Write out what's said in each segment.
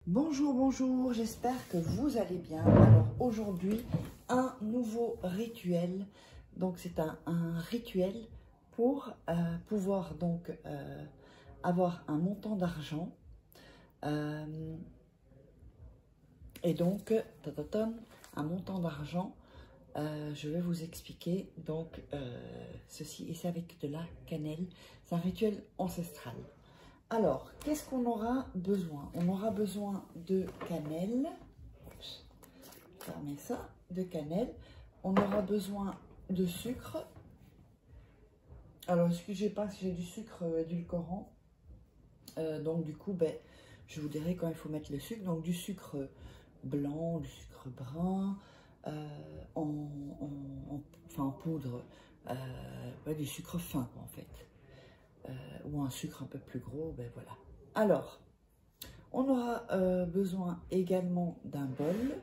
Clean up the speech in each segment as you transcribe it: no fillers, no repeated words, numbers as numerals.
Bonjour, bonjour, j'espère que vous allez bien. Alors aujourd'hui, un nouveau rituel. Donc c'est un rituel pour pouvoir donc avoir un montant d'argent. Et donc, un montant d'argent, je vais vous expliquer donc ceci, et c'est avec de la cannelle. C'est un rituel ancestral. Alors, qu'est-ce qu'on aura besoin? On aura besoin de cannelle. Oups, fermez ça, de cannelle. On aura besoin de sucre. Alors, excusez pas si j'ai du sucre édulcorant. Donc, du coup, ben, je vous dirai quand il faut mettre le sucre. Donc, du sucre blanc, du sucre brun, en poudre, ouais, du sucre fin, en fait. Ou un sucre un peu plus gros, ben voilà. Alors, on aura besoin également d'un bol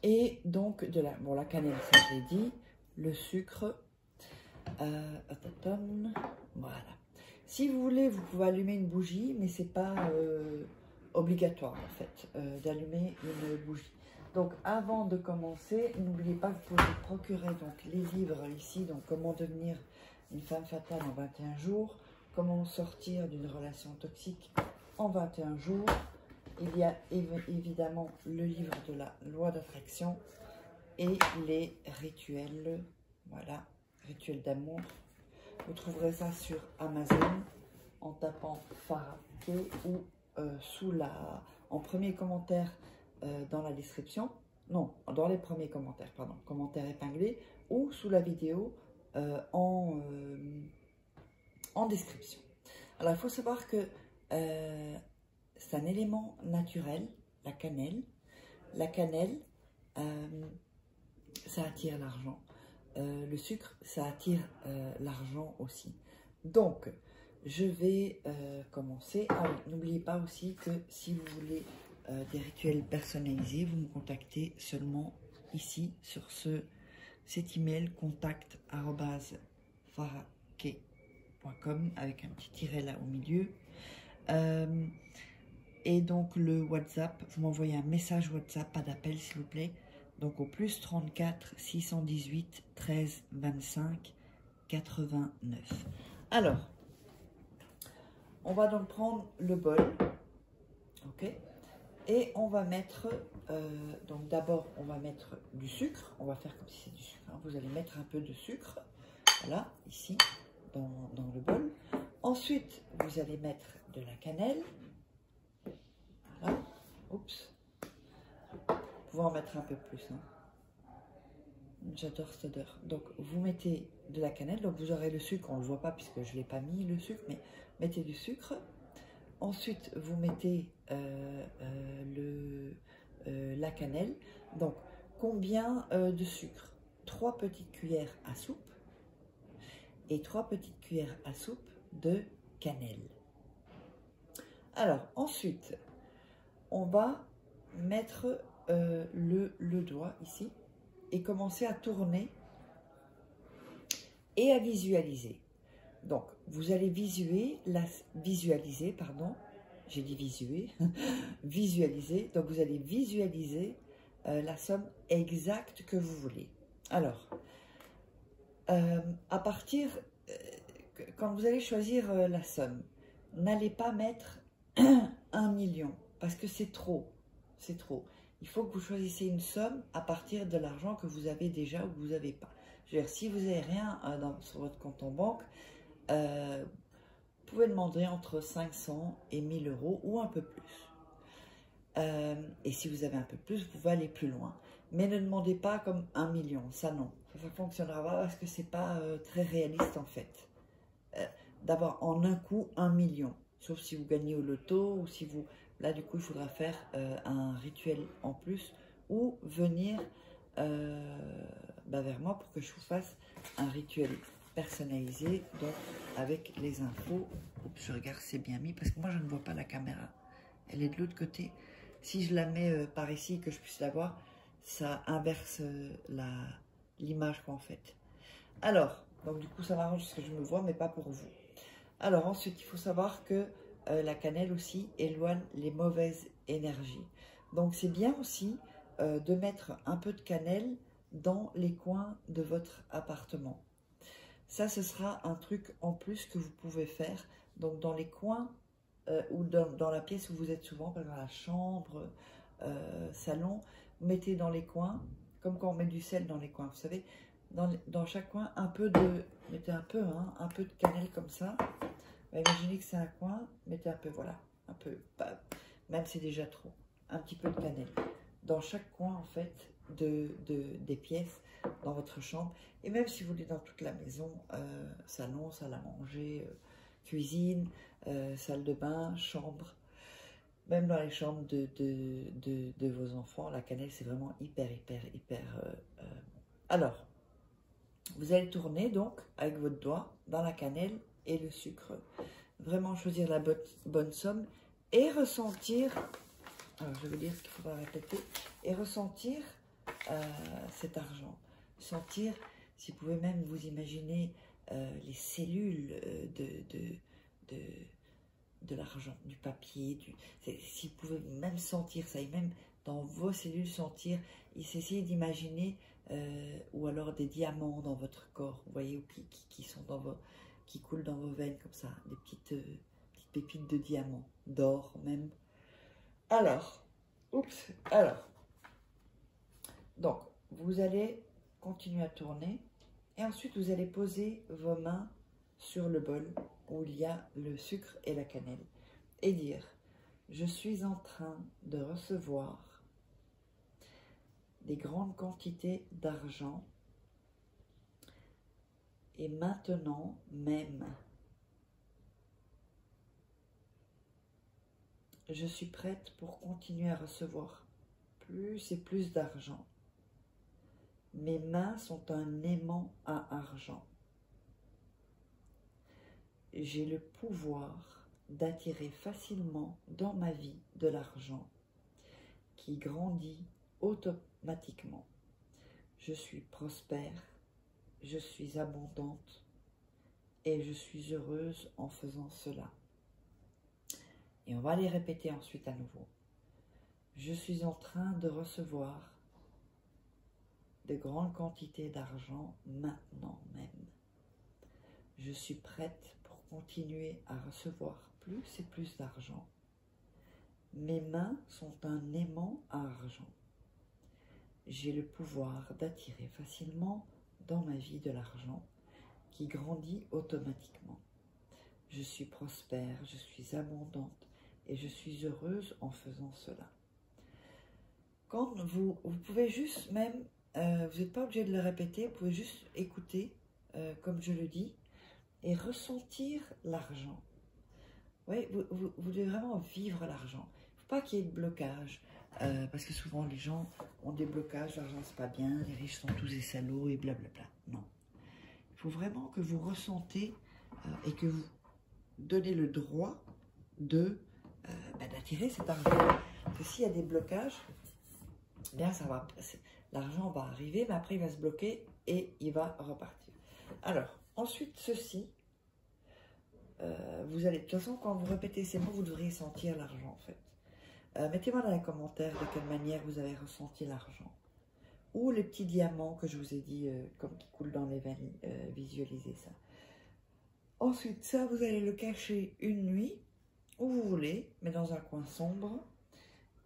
et donc de la, bon, la cannelle, ça je l'ai dit, le sucre, voilà. Si vous voulez, vous pouvez allumer une bougie, mais c'est pas obligatoire en fait d'allumer une bougie. Donc avant de commencer, n'oubliez pas que vous pouvez vous procurer donc les livres ici, donc comment devenir une femme fatale en 21 jours, comment sortir d'une relation toxique en 21 jours. Il y a évidemment le livre de la loi d'attraction et les rituels, voilà, rituels d'amour. Vous trouverez ça sur Amazon en tapant Farah K ou en premier commentaire dans la description, non, dans les premiers commentaires, pardon, commentaires épinglés, ou sous la vidéo en description. Alors, il faut savoir que c'est un élément naturel, la cannelle. La cannelle, ça attire l'argent. Le sucre, ça attire l'argent aussi. Donc, je vais commencer. Ah oui, n'oubliez pas aussi que si vous voulez des rituels personnalisés, vous me contactez seulement ici sur cet email contact@farahk.com avec un petit tiret là au milieu. Et donc le WhatsApp, vous m'envoyez un message WhatsApp, pas d'appel s'il vous plaît. Donc au plus 34 618 13 25 89. Alors, on va donc prendre le bol, ok, et on va mettre, donc d'abord on va mettre du sucre, on va faire comme si c'est du sucre, hein. Vous allez mettre un peu de sucre, voilà, ici, dans le bol. Ensuite, vous allez mettre de la cannelle, voilà, oups, vous pouvez en mettre un peu plus, hein. J'adore cette odeur. Donc, vous mettez de la cannelle. Donc, vous aurez le sucre. On ne le voit pas puisque je ne l'ai pas mis, le sucre. Mais mettez du sucre. Ensuite, vous mettez la cannelle. Donc, combien de sucre? 3 petites cuillères à soupe. Et 3 petites cuillères à soupe de cannelle. Alors, ensuite, on va mettre le doigt ici. Et commencer à tourner et à visualiser. Donc, vous allez visualiser, pardon, j'ai dit visualiser. Donc, vous allez visualiser la somme exacte que vous voulez. Alors, à partir, quand vous allez choisir la somme, n'allez pas mettre 1 million parce que c'est trop, c'est trop. Il faut que vous choisissiez une somme à partir de l'argent que vous avez déjà ou que vous n'avez pas. Je veux dire, si vous n'avez rien sur votre compte en banque, vous pouvez demander entre 500 et 1000 euros ou un peu plus. Et si vous avez un peu plus, vous pouvez aller plus loin. Mais ne demandez pas comme 1 million, ça non. Ça ne fonctionnera pas parce que ce n'est pas très réaliste en fait. D'avoir en un coup 1 million. Sauf si vous gagnez au loto ou si vous... Là, du coup, il faudra faire un rituel en plus ou venir vers moi pour que je vous fasse un rituel personnalisé, donc avec les infos. Oups, je regarde, c'est bien mis parce que moi, je ne vois pas la caméra. Elle est de l'autre côté. Si je la mets par ici, que je puisse la voir, ça inverse l'image en fait. Alors, donc du coup, ça m'arrange parce que je me vois, mais pas pour vous. Alors ensuite, il faut savoir que la cannelle aussi éloigne les mauvaises énergies. Donc c'est bien aussi de mettre un peu de cannelle dans les coins de votre appartement. Ça, ce sera un truc en plus que vous pouvez faire. Donc dans les coins ou dans la pièce où vous êtes souvent, par exemple la chambre, salon, mettez dans les coins, comme quand on met du sel dans les coins, vous savez, dans chaque coin, mettez un peu de cannelle comme ça. Imaginez que c'est un coin, mettez un peu, voilà, un peu, même c'est déjà trop, un petit peu de cannelle. Dans chaque coin, en fait, des pièces, dans votre chambre, et même si vous voulez dans toute la maison, salon, salle à manger, cuisine, salle de bain, chambre, même dans les chambres de vos enfants, la cannelle, c'est vraiment hyper. Alors, vous allez tourner donc avec votre doigt dans la cannelle et le sucre. Vraiment choisir la bonne somme et ressentir, alors je vais vous dire ce qu'il faudra répéter, et ressentir cet argent. Sentir, si vous pouvez même vous imaginer les cellules de l'argent, du papier, si vous pouvez même sentir ça, et même dans vos cellules sentir, essayez d'imaginer, ou alors des diamants dans votre corps, vous voyez, qui sont qui coulent dans vos veines comme ça, des petites pépites de diamants, d'or même. Alors, donc, vous allez continuer à tourner, et ensuite vous allez poser vos mains sur le bol où il y a le sucre et la cannelle, et dire, je suis en train de recevoir des grandes quantités d'argent, et maintenant même, je suis prête pour continuer à recevoir plus et plus d'argent. Mes mains sont un aimant à argent. J'ai le pouvoir d'attirer facilement dans ma vie de l'argent qui grandit automatiquement. Je suis prospère, je suis abondante et je suis heureuse en faisant cela. Et on va les répéter ensuite à nouveau. Je suis en train de recevoir de grandes quantités d'argent maintenant même. Je suis prête pour continuer à recevoir plus et plus d'argent. Mes mains sont un aimant à argent. J'ai le pouvoir d'attirer facilement dans ma vie de l'argent qui grandit automatiquement. Je suis prospère, je suis abondante et je suis heureuse en faisant cela. Quand vous pouvez juste même, vous n'êtes pas obligé de le répéter, vous pouvez juste écouter, comme je le dis, et ressentir l'argent. Oui, vous devez vraiment vivre l'argent. Il ne faut pas qu'il y ait de blocage, parce que souvent les gens ont des blocages, l'argent c'est pas bien, les riches sont tous des salauds et blablabla. Non. Il faut vraiment que vous ressentez et que vous donnez le droit d'attirer cet argent. Parce que s'il y a des blocages, bien l'argent va arriver, mais après il va se bloquer et il va repartir. Alors, ensuite, ceci, vous allez, de toute façon, quand vous répétez ces mots, vous devriez sentir l'argent, en fait. Mettez-moi dans les commentaires de quelle manière vous avez ressenti l'argent. Ou les petits diamants que je vous ai dit, comme qui coulent dans les veines, visualisez ça. Ensuite, ça, vous allez le cacher une nuit, où vous voulez, mais dans un coin sombre.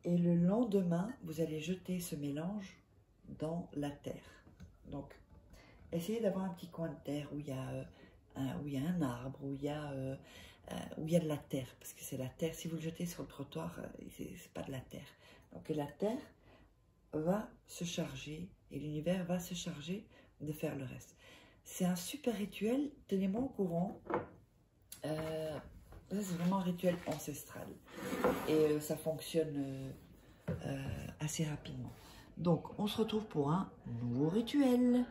Et le lendemain, vous allez jeter ce mélange dans la terre. Donc, essayez d'avoir un petit coin de terre où il y a un arbre, où il y a de la terre, parce que c'est la terre. Si vous le jetez sur le trottoir, c'est pas de la terre. Donc la terre va se charger, et l'univers va se charger de faire le reste. C'est un super rituel, tenez-moi au courant. C'est vraiment un rituel ancestral. Et ça fonctionne assez rapidement. Donc, on se retrouve pour un nouveau rituel.